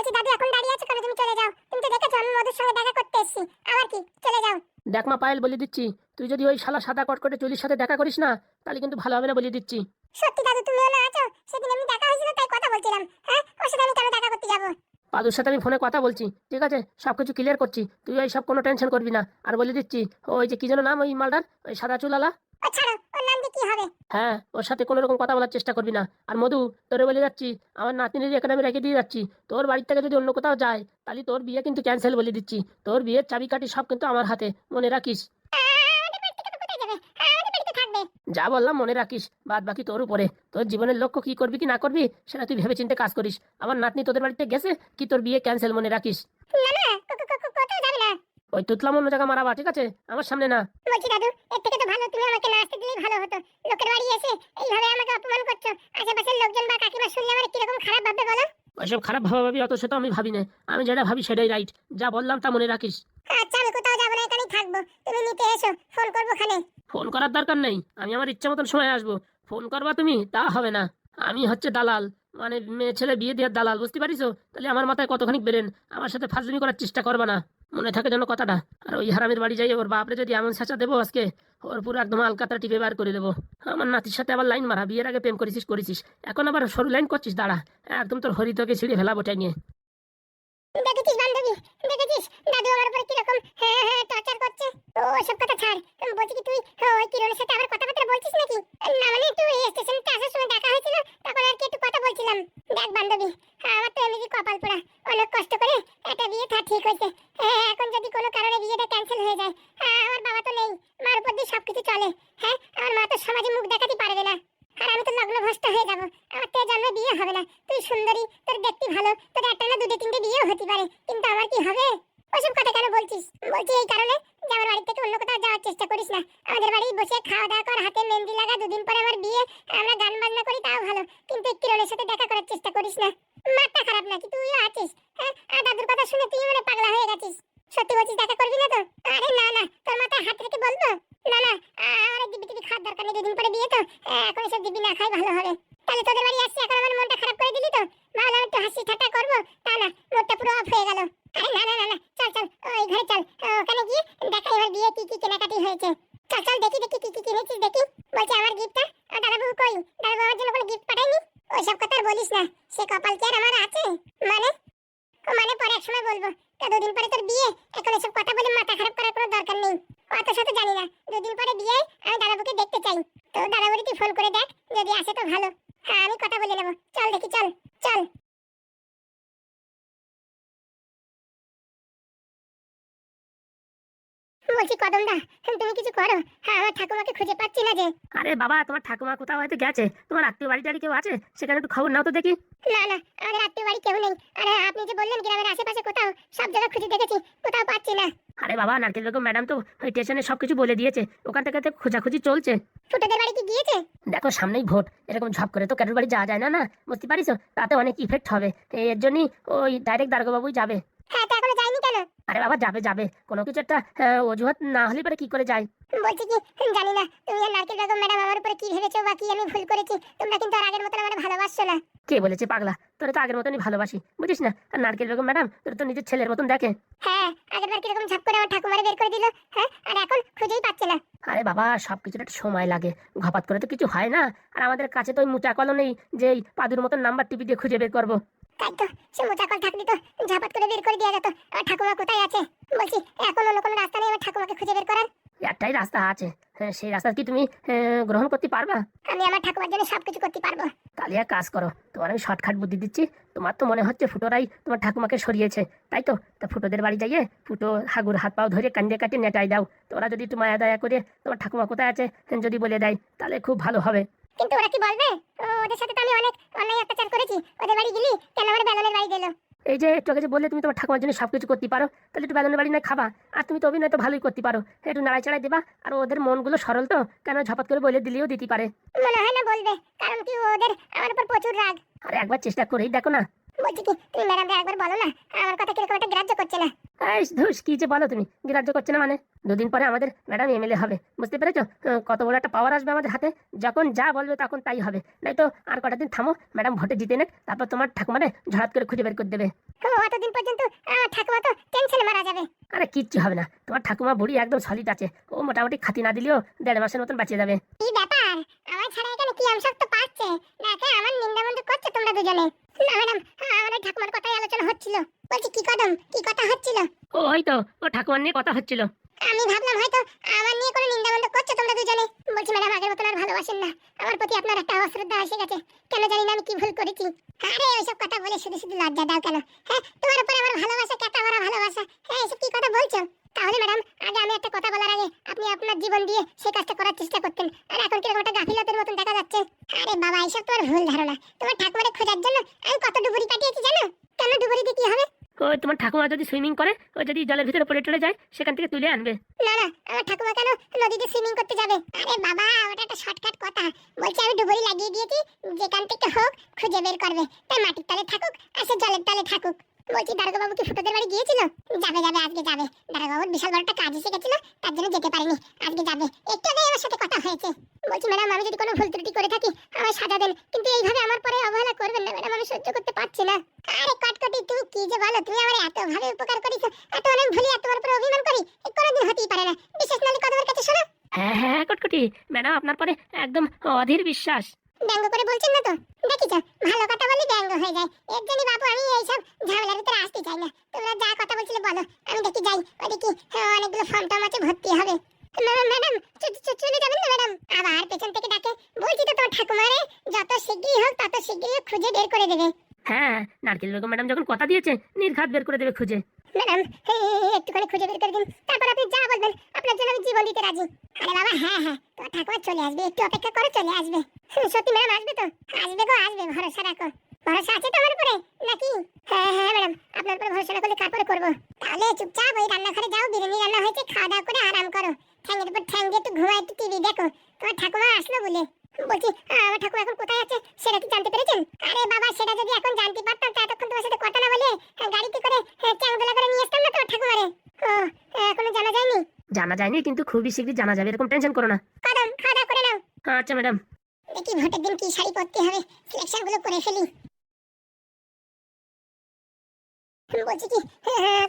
বলছি দাদু এখন দাঁড়িয়ে আছো কেন? তুমি চলে যাও। তুমি তো দেখেছো আমি মধুর সঙ্গে দেখা করতে এসেছি। আবার কি? চলে যাও। দেখ মা পায়েল, বলে দিচ্ছি, তুই যদি ওই শালা সাদা কটকটে চুলির সাথে দেখা করিস না, তাহলে কিন্তু ভালো হবে না, বলে দিচ্ছি। সত্যি দাদু তুমিও না আছো? সেদিন আমি দেখা হয়েছিল তাই কথা বলছিলাম। হ্যাঁ, ওর সাথে আমি কেন দেখা করতে যাবো? পাদুর সাথে আমি ফোনে কথা বলছি, ঠিক আছে, সবকিছু ক্লিয়ার করছি, তুই ওই সব কোনো টেনশন করবি না। আর বলে দিচ্ছি, ওই যে কি যেন নাম ওই মালটার, ওই সাদা চুলালা, ও ছাড়ো, ওর নাম দিয়ে কি হবে? হ্যাঁ, ওর সাথে কোনো রকম কথা বলার চেষ্টা করবি না। আর মধু, তোরে বলে যাচ্ছি, আমার নাতনির এখানে আমি রেখে দিয়ে যাচ্ছি, তোর বাড়ির থেকে যদি অন্য কোথাও যায়, তাহলে তোর বিয়ে কিন্তু ক্যান্সেল, বলে দিচ্ছি। তোর বিয়ের চাবিকাঠি সব কিন্তু আমার হাতে, মনে রাখিস। আমাদের বাড়ি থেকে তো কোথায় যাবে? আমাদের বাড়িতে থাকবে। যা বললাম মনে রাখিস, বাদ বাকি তোর উপরে। তোর জীবনের লক্ষ্য কি করবি কি না করবি, সেটা তুই ভেবে চিন্তে কাজ করিস। আমার নাতনি তোদের বাড়িতে গেছে কি, তোর বিয়ে ক্যান্সেল, মনে রাখিস। না না, কোথাও যাবে না। ওই তুতলাম অন্য জায়গা মারাবা, ঠিক আছে, আমার সামনে না। বলছি দাদু, এর থেকে তো ভালো তুমি আমাকে না আসতে দিলেই ভালো হতো। লোকের বাড়ি এসে এইভাবে আমাকে অপমান করছো। আশেপাশের লোকজন বা কাকিমা শুনলে আমার কিরকম খারাপ ভাববে বলো? ওইসব খারাপ ভাবাভাবি অত সেটা আমি ভাবি না। আমি যেটা ভাবি সেটাই রাইট। যা বললাম তা মনে রাখিস। আচ্ছা, আমি কোথাও যাবো না, এখানেই থাকবো। তুমি নিতে এসো, ফোন করবো খানে। ফোন করার দরকার নেই, আমি আমার ইচ্ছা মতন সময় আসবো। ফোন করবা তুমি, তা হবে না। আমি হচ্ছে দালাল, মানে মেয়ে ছেলে বিয়ে দেওয়ার দালাল, বুঝতে পারিস? তাহলে আমার মাথায় কতখানি বেরেন। আমার সাথে ফাজলামি করার চেষ্টা করবা না, মনে থাকে যেন কথাটা। আর ওই হারামের বাড়ি যাই ওর বাপরে যদি এমন ছেঁচা দেবো আজকে, ওর পুরো একদম আলকাতরা টিপে বার করে দেবো। আমার নাতির সাথে আবার লাইন মারা, বিয়ের আগে প্রেম করেছিস করেছিস, এখন আবার সরু লাইন করছিস, দাঁড়া, একদম তোর হরিতকে ছিঁড়ে ফেলা বোটাই নিয়ে। দেখেছিস বান্ধবী, দেখেছিস দাদু আমার উপরে কিরকম হ্যাঁ হ্যাঁ টর্চার করছে। ও সব কথা ছাড়। আমি বলছি কি তুই ওই কিরণের সাথে আবার কথাবার্তা বলছিস নাকি? না মানে একটু স্টেশনতে আসার সময় দেখা হয়েছিল, তখন আর কি একটু কথা বলছিলাম। দেখ বান্ধবী, আমার তো এমনি কপাল পোড়া। অনেক কষ্ট করে একটা বিয়ে থা ঠিক হয়েছে। হ্যাঁ, এখন যদি কোনো কারণে বিয়েটা ক্যান্সেল হয়ে যায়, আমার বাবা তো নেই, মার উপর দিয়ে সবকিছু চলে। হ্যাঁ, আমার মা তো সমাজে মুখ দেখাতে পারবে না। আর আমি তো লগ্নভ্রষ্ট হয়ে যাবো। আমার তো জন্মে বিয়ে হবে না। তুই সুন্দরী, তোর দেখতে ভালো, তোর একটা না দুটো তিনটে বিয়ে হতে পারে, কিন্তু আমার কি হবে? ওসব কথা কেন বলছিস? বলছি এই কারণে যে আমার বাড়ি থেকে অন্য কোথাও যাওয়ার চেষ্টা করিস না। আমাদের বাড়ি বসে খাওয়া দাওয়া কর, হাতে মেহেন্দি লাগা, দুদিন পরে আমার বিয়ে, আমরা গান বাজনা করি, তাও ভালো। কিন্তু এই কিরণের সাথে দেখা করার চেষ্টা করিস না। মাথা খারাপ নাকি তুইও আছিস? হ্যাঁ, আর দাদুর কথা শুনে তুই মানে পাগলা হয়ে গেছিস। সত্যি বলছিস দেখা করবি না তো? আরে না না, তোর মাথায় হাত রেখে বলবো। না না, আমার দিবি টিবি খাওয়ার দরকার নেই, দুদিন পরে বিয়ে তো। এখন এসব দিবি না, খাই ভালো হবে। তাহলে তোদের বাড়ি আসছি, এখন আমার মনটা খারাপ করে দিলি তো। ভাবলাম একটু হাসি ঠাট্টা করবো, তা না, মুডটা পুরো অফ হয়ে গেল। আরে না না না না, চল চল ওই ঘরে চল, ওখানে গিয়ে দেখা এবার বিয়ে কি কি কেনাকাটি হয়েছে। চল চল দেখি দেখি কি কি কিনেছিস দেখি। বলছি আমার গিফটটা দাদাবাবু কই? দাদাবাবু আমার জন্য কোনো গিফট পাঠায়নি? ওইসব কথা আর বলিস না, সে কপাল কি আর আমার আছে? মানে মানে পরে এক সময় বলবো। তা দুদিন পরে তোর বিয়ে, এখন এসব কথা বলে মাথা খারাপ করার কোনো দরকার নেই। অত শত জানি না, দুদিন পরে বিয়ে, আমি দাদাবাবুকে দেখতে চাই। তো দাদাবাবুকে তুই ফোন করে দেখ, যদি আসে তো ভালো। হ্যাঁ, আমি কথা বলে নেবো। চল দেখি, চল চল। বলছি কদম দা, তুমি কিছু করো। হ্যাঁ, আমার ঠাকুমাকে খুঁজে পাচ্ছি না যে। আরে বাবা, তোমার ঠাকুমা কোথাও হয়তো গেছে, তোমার আত্মীয় বাড়ি টাড়ি কেউ আছে সেখানে একটু খবর নাও তো দেখি। না না, আমাদের আত্মীয় বাড়ি কেউ নেই। আরে আপনি যে বললেন গ্রামের আশেপাশে কোথাও, সব জায়গা খুঁজে দেখেছি, কোথাও পাচ্ছি না। আরে বাবা, নারকেল বেগম ম্যাডাম তো ওই স্টেশনে সবকিছু বলে দিয়েছে, ওখান থেকে তো খোঁজাখুঁজি চলছে। ফুটোদের বাড়ি কি গিয়েছে? দেখো সামনেই ভোট, এরকম ঝপ করে তো কারোর বাড়ি যাওয়া যায় না, না বুঝতে পারিস? তাতে অনেক ইফেক্ট হবে, এর জন্যই ওই ডাইরেক্ট দারোগাবাবুই যাবে। হ্যাঁ, তো এখনো যায়নি কেন? আরে বাবা, যাবে যাবে, কোনো কিছু একটা অজুহাত না হলে পরে কি করে যায়। বলছি কি, জানি না তুমি আর নারকেল বেগম ম্যাডাম আমার উপরে কি ভেবেছো বা কি আমি ভুল করেছি। তোমরা কিন্তু আর আগের মতন আমার ভালোবাসছো না। কে বলেছে পাগলা? তোরা তো আগের মতনই ভালোবাসি, বুঝিস না? আর নারকেল বেগম ম্যাডাম তোর তো নিজের ছেলের মতন দেখে। হ্যাঁ, আগের বার কিরকম ঝাপ করে আমার ঠাকুমারে বের করে দিল। হ্যাঁ, আর এখন খুঁজেই পাচ্ছে না। আরে বাবা, সবকিছুর একটা সময় লাগে, ঘপাত করে তো কিছু হয় না। আর আমাদের কাছে তো ওই মোটা কলম নেই যে এই পাদুর মতন নাম্বার টিপি দিয়ে খুঁজে বের করবো। তাই তো, সে মোচাকল থাকলে তো ঝাপাত করে বের করে দেওয়া যেত। আমার ঠাকুমা কোথায় আছে? বলছি এখন অন্য কোনো রাস্তা নেই আমার ঠাকুমাকে খুঁজে বের করার? একটাই রাস্তা আছে, হ্যাঁ, সেই রাস্তা কি তুমি গ্রহণ করতে পারবা? আমি আমার ঠাকুমার জন্য সবকিছু করতে পারবো। তাহলে এক কাজ করো, তোমার আমি শর্টকাট বুদ্ধি দিচ্ছি। তোমার তো মনে হচ্ছে ফুটোরাই তোমার ঠাকুমাকে সরিয়েছে, তাই তো? তা ফুটোদের বাড়ি যাইয়ে ফুটো হাগুর হাত পাও ধরে কান্দে কাটে নেটাই দাও। তোরা যদি একটু মায়া দয়া করে তোমার ঠাকুমা কোথায় আছে যদি বলে দেয়, তাহলে খুব ভালো হবে। কিন্তু ওরা কি বলবে? ওদের সাথে তো আমি অনেক অন্যায় অত্যাচার করেছি। ওদের বাড়ি গেলি কেন আমার বেলনের বাড়ি দিল? এই যে একটু আগে যে বললে তুমি তোমার ঠাকুমার জন্য সবকিছু করতে পারো, তাহলে একটু বেলনের বাড়ি নয় খাবা। আর তুমি তো অভিনয় তো ভালোই করতে পারো, একটু নাড়াই চাড়াই দেবা। আর ওদের মনগুলো সরল তো, কেন ঝপাত করে বলে দিলেও দিতে পারে। মনে হয় না বলবে, কারণ কি ওদের আমার উপর প্রচুর রাগ। আর একবার চেষ্টা করেই দেখো না। বলছি কি, তুমি ম্যাডামকে একবার বলো না, আমার কথা কিরকম একটা গ্রাহ্য করছে না। এই ধুস, কি যে বলো তুমি, গ্রাহ্য করছে না মানে? দুদিন পরে আমাদের ম্যাডাম এমএলএ হবে, বুঝতে পেরেছো? কত বড় একটা পাওয়ার আসবে আমাদের হাতে, যখন যা বলবে তখন তাই হবে। নাই তো আর কটা দিন থামো, ম্যাডাম ভোটে জিতে নেক, তারপর তোমার ঠাকুমারে ঝড়াত করে খুঁজে বের করে দেবে। অতদিন পর্যন্ত ঠাকুমা তো টেনশনে মারা যাবে। আরে কিচ্ছু হবে না, তোমার ঠাকুমা বুড়ি একদম সলিড আছে, ও মোটামুটি খাতি না দিলেও 1.5 মাসের মতন বাঁচিয়ে যাবে। কি ব্যাপার, আমার ছাড়া এখানে কি আমসক্ত পাচ্ছে নাকি? আমার নিন্দাবন্ধ করছো তোমরা দুজনে? না ম্যাডাম, আমার ঠাকুমার কথাই আলোচনা হচ্ছিল। বলছি কি কদম, কি কথা হচ্ছিল? ওই তো, ও ঠাকুমার নিয়ে কথা হচ্ছিল। আমি ভাবলাম হয়তো আমার নিয়ে কোনো নিন্দাবন্ধ করছো তোমরা দুজনে। বলছি ম্যাডাম, আগের মতন আর ভালোবাসেন না, আমার প্রতি আপনার একটা অশ্রদ্ধা এসে গেছে। কেন জানি না আমি কি ভুল করেছি। আরে ওইসব কথা বলে শুধু শুধু লজ্জা দাও কেন? হ্যাঁ, তোমার উপরে আমার ভালোবাসা, কেটা ভরা ভালোবাসা। হ্যাঁ, এসব কি কথা বলছো? তাহলে ম্যাডাম, আগে আমি একটা কথা বলার আগে আপনি আপনার জীবন দিয়ে সেই কাজটা করার চেষ্টা করতেন, আর এখন কিরকম একটা গাফিলতের মতন দেখা যাচ্ছে। আরে বাবা, এইসব তোমার ভুল ধারণা। তোমার ঠাকুমারে খোঁজার জন্য আমি কত ডুবুরি কাটিয়েছি জানো? কেন ডুবুরি দিয়ে কি হবে? ওই তোমার ঠাকুমা যদি সুইমিং করে, ও যদি জলের ভিতরে পড়ে টড়ে যায়, সেখান থেকে তুলে আনবে। না না, আমার ঠাকুমা কেন নদীতে সুইমিং করতে যাবে? আরে বাবা, ওটা একটা শর্টকাট কথা। বলছি আমি ডুবুরি লাগিয়ে দিয়েছি, যেখান থেকে হোক খুঁজে বের করবে। তাই মাটির তলে থাকুক আর সে জলের তলে থাকুক। বলছি দারোগা বাবু কি ফুটোদের বাড়ি গিয়েছিল? যাবে যাবে, আজকে যাবে। দারোগা বাবুর বিশাল বড় একটা কাজ এসে গেছিল, তার জন্য যেতে পারিনি। আজকে যাবে, একটু আগে আমার সাথে কথা হয়েছে। বলছি ম্যাডাম, আমি যদি কোনো ভুল ত্রুটি করে থাকি আমায় সাজা দেন, কিন্তু এইভাবে আমার পরে অবহেলা করবেন না ম্যাডাম, আমি সহ্য করতে পারছি না। আরে কটকটি, তুমি কি যে বলো? তুমি আমার এত ভাবে উপকার করেছো, এত অনেক ভুলি আর তোমার উপরে অভিমান করি, এ কোনোদিন হতেই পারে না। বিশেষ নালে কদমের কাছে শোনো। হ্যাঁ হ্যাঁ কটকটি, ম্যাডাম আপনার পরে একদম অধীর বিশ্বাস। ব্যঙ্গ করে বলছেন না তো? দেখিছো, ভালো কথা বলি ব্যঙ্গ হয়ে যায়। এর জন্য বাবু আমি এইসব ঝামেলার ভিতরে আসতে চাই না। তোমরা যা কথা বলছিলে বলো, আমি দেখি যাই। ওই দেখি অনেকগুলো ফর্ম টর্ম আছে, ভর্তি হবে। ম্যাডাম, চলে যাবেন না ম্যাডাম? আবার পেছন থেকে ডাকে। বলছি তো তোমার ঠাকুমারে যত শিগগিরই হোক তত শিগগিরই খুঁজে বের করে দেবে। হ্যাঁ, নারকেল বেগম ম্যাডাম যখন কথা দিয়েছে, নির্ঘাত বের করে দেবে খুঁজে। ম্যাডাম, একটুখানি খুঁজে বের করে দিন, তারপর আপনি যা বলবেন আপনার জন্য আমি জীবন দিতে রাজি। আরে বাবা, হ্যাঁ হ্যাঁ, তোমার ঠাকুমা চলে আসবে, একটু অপেক্ষা করো, চলে আসবে। সত্যি ম্যাডাম আসবে তো? আসবে গো আসবে, ভরসা রাখো। ভরসা আছে তো আমার উপরে নাকি? হ্যাঁ হ্যাঁ ম্যাডাম, আপনার উপরে ভরসা না করলে কার উপরে করবো? তাহলে চুপচাপ ওই রান্নাঘরে যাও, বিরিয়ানি রান্না হয়েছে, খাওয়া দাওয়া করে আরাম করো। ঠ্যাংয়ের উপর ঠ্যাং দিয়ে একটু ঘুমায়, একটু টিভি দেখো। তোমার ঠাকুমা আসলো বলে। বলছি আমার ঠাকুমা এখন কোথায় আছে সেটা কি জানতে পেরেছেন? আরে বাবা, সেটা যদি এখন জানতে পারতাম তা এতক্ষণ তোমার সাথে কথা না বলে গাড়িতে করে চ্যাংদোলা করে নিয়ে আসতাম না তোমার ঠাকুমারে। ও, এখনো জানা যায়নি? জানা যায়নি, কিন্তু খুবই শীঘ্রই জানা যাবে, এরকম টেনশন করো না। কদম, খাওয়া দাওয়া করে নাও। আচ্ছা ম্যাডাম। দেখি ভোটের দিন কি শাড়ি পরতে হবে, সিলেকশন গুলো করে ফেলি। বলছি কি,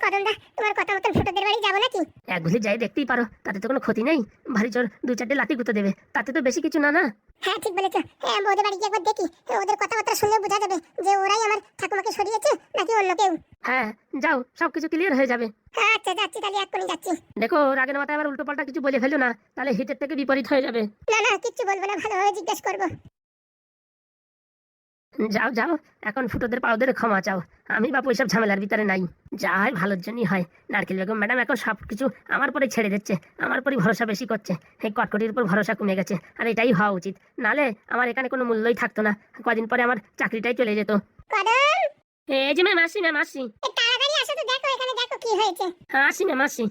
কদমদা, তোমার কথা মতন ফুটোদের বাড়ি যাবো নাকি? এক ভুলি যাই দেখতেই পারো, তাতে তো কোনো ক্ষতি নেই। ভারী জোর 2-4টে লাঠি গুঁতো দেবে, তাতে তো বেশি কিছু না না। হ্যাঁ ঠিক বলেছো। ওদের বাড়ি গিয়ে একবার দেখি, ওদের কথাবার্তা শুনলে বোঝা যাবে যে ওরাই আমার ঠাকুমাকে সরিয়েছে নাকি অন্য কেউ। হ্যাঁ, যাও, সবকিছু ক্লিয়ার হয়ে যাবে। আচ্ছা যাচ্ছি, তাহলে এক্ষুনি যাচ্ছি। দেখো, রাগের মাথায় আবার উল্টো পাল্টা কিছু বলে ফেলো না, তাহলে হিতের থেকে বিপরীত হয়ে যাবে। না না, কিচ্ছু বলবো না, ভালোভাবে জিজ্ঞেস করবো। যাও যাও, এখন ফুটোদের পাওদের ক্ষমা চাও, আমি বাপু এসব ঝামেলার ভিতরে নাই। যা হয় ভালোর জন্যই হয়। নারকেল বেগম ম্যাডাম এখন সব কিছু আমার পরে ছেড়ে দিচ্ছে, আমার পরই ভরসা বেশি করছে। এই কটকটির উপর ভরসা কমে গেছে, আর এটাই হওয়া উচিত। নালে আমার এখানে কোনো মূল্যই থাকতো না, কদিন পরে আমার চাকরিটাই চলে যেত। কদম, এই যে ম্যাম, আসি ম্যাম, আসি। তাড়াতাড়ি আসো তো, দেখো এখানে দেখো কি হয়েছে। হ্যাঁ, আসি ম্যাম, আসি।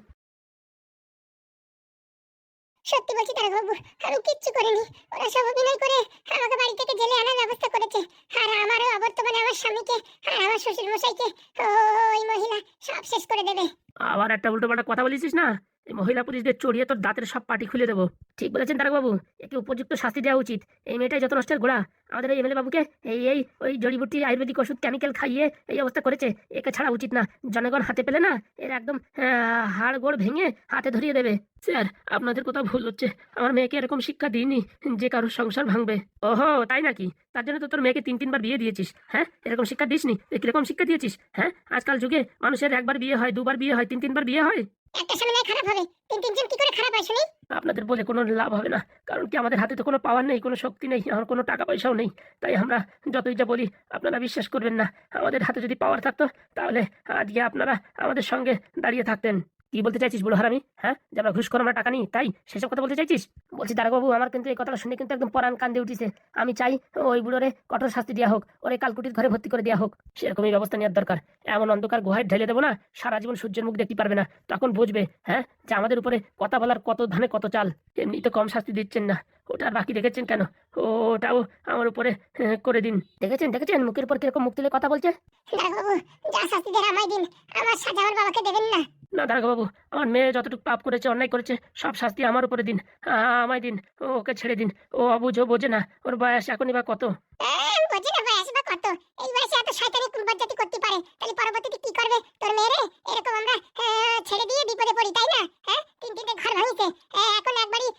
সত্যি বলছি দারোগাবাবু, আমি কিচ্ছু করিনি। ওরা সব অভিনয় করে আমাকে বাড়ি থেকে জেলে আনার ব্যবস্থা করেছে। আর আমারও অবর্তমানে আমার স্বামীকে আর আমার শ্বশুর মশাইকে ওই মহিলা সব শেষ করে দেবে। আবার একটা উল্টো পাল্টা কথা বলেছিস না, এই মহিলা পুলিশদের চড়িয়ে তোর দাঁতের সব পাটি খুলে দেবো। ঠিক বলেছেন তারকবাবু, একে উপযুক্ত শাস্তি দেওয়া উচিত। এই মেয়েটাই যত নষ্টের গোড়া। আমাদের এই এমএলএ বাবুকে ওই জড়িবুটি আয়ুর্বেদিক ওষুধ কেমিক্যাল খাইয়ে এই অবস্থা করেছে। একে ছাড়া উচিত না। জনগণ হাতে পেলে না, এর একদম হাড় গোড় ভেঙে হাতে ধরিয়ে দেবে। স্যার, আপনাদের কোথাও ভুল হচ্ছে, আমার মেয়েকে এরকম শিক্ষা দিইনি যে কারোর সংসার ভাঙবে। ওহো, তাই নাকি? তার জন্য তো তোর মেয়েকে 3-3বার বিয়ে দিয়েছিস। হ্যাঁ, এরকম শিক্ষা দিসনি? কিরকম শিক্ষা দিয়েছিস? হ্যাঁ, আজকাল যুগে মানুষের একবার বিয়ে হয়, 2বার বিয়ে হয়, 3-3বার বিয়ে হয়। একটা সামনে খারাপ হবে, তিনজন কি করে খারাপ হয় শুনি? আপনাদের বলে কোনো লাভ হবে না, কারণ কি আমাদের হাতে তো কোনো পাওয়ার নেই, কোনো শক্তি নেই, আমার কোনো টাকা পয়সাও নেই। তাই আমরা যতই যা বলি আপনারা বিশ্বাস করবেন না। আমাদের হাতে যদি পাওয়ার থাকতো, তাহলে আজকে আপনারা আমাদের সঙ্গে দাঁড়িয়ে থাকতেন। কি বলতে চাইছিস বুড়ো হারামি? হ্যাঁ, যে আমরা ঘুষ করে আমরা টাকা নিই, তাই সেসব কথা বলতে চাইছিস? বলছি দারোগাবু, আমার কিন্তু এই কথাটা শুনে কিন্তু একদম পরাণ কান্দে উঠিছে। আমি চাই ওই বুড়োরে কঠোর শাস্তি দেওয়া হোক, ওরে কালকুটির ঘরে ভর্তি করে দেওয়া হোক। সেরকমই ব্যবস্থা নেওয়ার দরকার। এমন অন্ধকার গুহায় ঢেলে দেবো না, সারা জীবন সূর্যের মুখ দেখতে পারবে না। তখন বুঝবে হ্যাঁ, যে আমাদের উপরে কথা বলার কত ধানে কত চাল। এমনি তো কম শাস্তি দিচ্ছেন না, ওটা আর বাকি রেখেছেন কেন? ওটাও আমার উপরে করে দিন। দেখেছেন দেখেছেন মুখের উপর কিরকম মুখ তুলে কথা বলছে? দারোগাবাবু, যা শাস্তি দেন আমায় দিন, আমার সাজা আমার বাবাকে দেবেন না। না দারোগাবাবু, আমার মেয়ে যতটুকু পাপ করেছে, অন্যায় করেছে, সব শাস্তি আমার উপরে দিন। আমায় দিন, ওকে ছেড়ে দিন। ও অবুঝ, ও বোঝে না, ওর বয়স এখনই বা কত। বোঝে না বয়স বা কত, এই বয়সে এত শয়তানি কুলবাজ্জাতি করতে পারে, তাহলে পরবর্তীতে কি করবে তোর মেয়েরে? এরকম আমরা ছেড়ে দিয়ে বিপদে পড়ি, তাই না? হ্যাঁ, তিনটে ঘর ভাঙিছে, এখন একবারই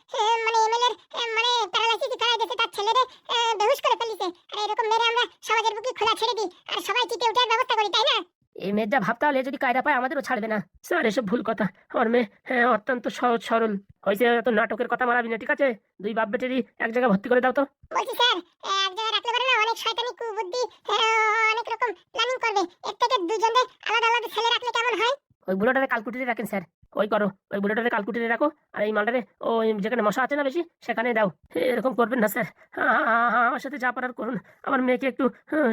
মানে এমএলএর মানে প্যারালাইসিস খারাই দিয়েছে, তার ছেলেরে বেহুশ করে ফেলিছে। আর এরকম মেরে আমরা সমাজের বুকে খোলা ছেড়ে দিই আর সবাই চিটে ওঠার ব্যবস্থা করি, তাই না? এই মেয়ের যা ভাবতে হলে যদি কায়দা পায় আমাদেরও ছাড়বে না। স্যার এসব ভুল কথা। আমার মেয়ে অত্যন্ত সহজ সরল হয়েছে। এত নাটকের কথা মারাবি না, ঠিক আছে? দুই বাপ বেটেরই এক জায়গায় ভর্তি করে দাও তো। বলছি স্যার, এক জায়গায় রাখলে পারে না, অনেক শয়তানি কুবুদ্ধি অনেক রকম প্ল্যানিং করবে। এর থেকে দুজনে আলাদা আলাদা ছেলে রাখলে কেমন হয়? ওই বুড়োটারে কালকুটিতে রাখেন স্যার। ওই করো, ওই বুড়োটারে কালকুটিতে রাখো, আর এই মালটারে ওই যেখানে মশা আছে না বেশি, সেখানে দাও। এরকম করবেন না স্যার। আমার সাথে যা পারার করুন, আমার মেয়েকে একটু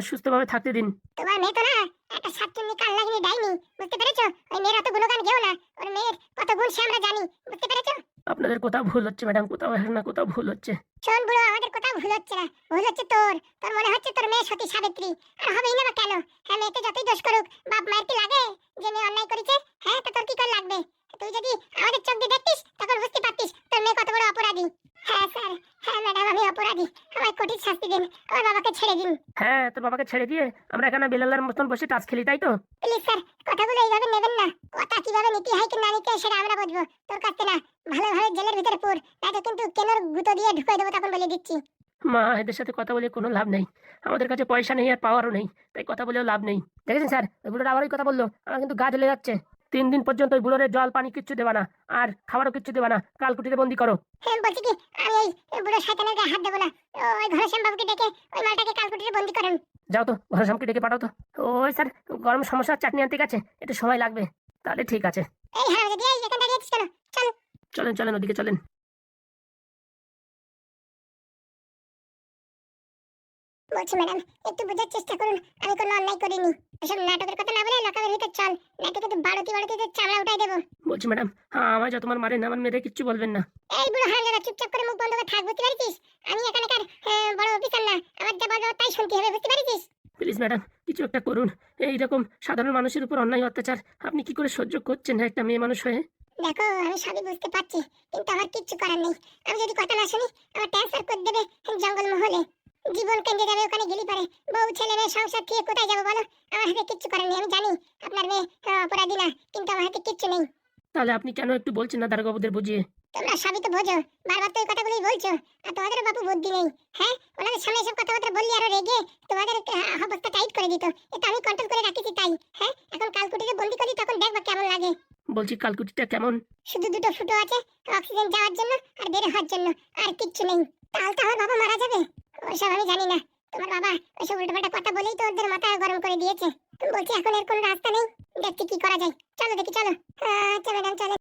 সুস্থভাবে থাকতে দিন। তোমার মেয়ে তো না একটা সাতচন্নি কাল লাগিনি ডাইনি, বুঝতে পেরেছো? ওই মেয়ের অত গুণগান গেও না, ওর মেয়ের কত গুণ সে আমরা জানি, বুঝতে পেরেছো? আপনাদের কোথাও ভুল হচ্ছে ম্যাডাম, কোথাও না কোথাও ভুল হচ্ছে। শোন বুড়ো, আমাদের কোথাও ভুল হচ্ছে না, ভুল হচ্ছে তোর। তোর মনে হচ্ছে তোর মেয়ে সতী সাবিত্রী, আর হবেই না বা কেন? হ্যাঁ, মেয়েতে যতই দোষ করুক, বাপ মায়ের কি লাগে যে মেয়ে অন্যায় করেছে? হ্যাঁ, তো তোর কি করে লাগবে? তুই যদি আমাদের চোখ দিয়ে দেখতিস তখন বুঝতে পারতিস তোর মেয়ে কত বড় অপরাধী। হ্যাঁ স্যার, হ্যাঁ ম্যাডাম, আমি অপরাধী, আমায় কঠিন শাস্তি দিন, আমার বাবাকে ছেড়ে দিন। হ্যাঁ, তোর বাবাকে ছেড়ে দিয়ে আমরা এখানে বেলালের মতন বসে টাচ খেলি, তাই তো? প্লিজ স্যার, কথাগুলো এইভাবে নেবেন না। কথা কিভাবে নিতে হয় কি না নিতে হয় সেটা আমরা বুঝবো, তোর কাছ থেকে না। ভালোভাবে জেলের ভিতরে পুর, নয়তো কিন্তু কেনর গুঁতো দিয়ে ঢুকাই দেবো, তখন বলে দিচ্ছি। মা, এদের সাথে কথা বলে কোনো লাভ নেই। আমাদের কাছে পয়সা নেই আর পাওয়ারও নেই, তাই কথা বলেও লাভ নেই। দেখেছেন স্যার, ওই বুড়োটা আবার ওই কথা বললো, আমার কিন্তু গা জ্বলে যাচ্ছে। 3 দিন পর্যন্ত ওই বুড়োরে জল পানি কিচ্ছু দেবা না, আর খাবারও কিচ্ছু দেবা না, কালকুটিতে বন্দি করো। হ্যাঁ, বলছি কি, আমি এই বুড়ো শয়তানের গায়ে হাত দেবো না। ওই ঘনশ্যাম বাবুকে ডেকে ওই মালটাকে কালকুটিতে বন্দি করেন। যাও তো, ঘনশ্যামকে ডেকে পাঠাও তো। ওই স্যার, গরম সমস্যার চাটনি আনতে গেছে, একটু সময় লাগবে। তাহলে ঠিক আছে। এই হ্যাঁ, যদি এই এখান দাঁড়িয়ে আছিস কেন? চল। চলেন চলেন, ওদিকে চলেন। বলছি ম্যাডাম, একটু বোঝার চেষ্টা করুন, আমি কোনো অন্যায় করিনি। এসব নাটকের কথা না বলে লকাপের ভিতর চল, নাকি কিন্তু বাড়তি বাড়তিতে চামড়া উঠাই দেবো। বলছি ম্যাডাম, হ্যাঁ, আমায় যত মার মারেন, আমার মেয়েদের কিচ্ছু বলবেন না। এই বুড়ো হারামজাদা, চুপচাপ করে মুখ বন্ধ করে থাক, বুঝতে পারছিস? আমি এখানকার বড় অফিসার না, আমার যা বলবো তাই শুনতে হবে, বুঝতে পারছিস? প্লিজ ম্যাডাম, কিছু একটা করুন। এইরকম সাধারণ মানুষের উপর অন্যায় অত্যাচার আপনি কি করে সহ্য করছেন একটা মেয়ে মানুষ হয়ে? দেখো, আমি সবই বুঝতে পারছি, কিন্তু আমার কিচ্ছু করার নেই। আমি যদি কথা না শুনি, আমার ট্রান্সফার করে দেবে জঙ্গল মহলে। জীবন কেন্দ্রে যাবে ওখানে গেলি পারে। বউ ছেলে মেয়ে সংসার থেকে কোথায় যাবো বলো? আমার হাতে কিচ্ছু করার নেই। আমি জানি আপনার মেয়ে অপরাধী না, কিন্তু আমার হাতে কিচ্ছু নেই। তাহলে আপনি কেন একটু বলছেন না দারোগাবুদের বুঝিয়ে? তোমরা সবই তো বোঝো, বারবার তো ওই কথাগুলোই বলছো। আর তোমাদের বাপু বুদ্ধি নেই। হ্যাঁ, ওনাদের সামনে এসব কথাবার্তা বললি আরো রেগে তোমাদের অবস্থা টাইট করে দিত। এটা আমি কন্ট্রোল করে রাখেছি তাই। হ্যাঁ, এখন কালকুটিতে বন্দি করি, তখন দেখবা কেমন লাগে। বলছি কালকুটিটা কেমন? শুধু দুটো ফুটো আছে, অক্সিজেন যাওয়ার জন্য আর বের হওয়ার জন্য, আর কিচ্ছু নেই। তাহলে তো আমার বাবা মারা যাবে। ওইসব আমি জানি না। তোমার বাবা ওইসব উল্টোপাল্টা কথা বলেই তো ওদের মাথা গরম করে দিয়েছে। তুমি বলছি এখন এর কোনো রাস্তা নেই, দেখছি কি করা যায়। চলো দেখি, চলো। আচ্ছা ম্যাডাম, চলো।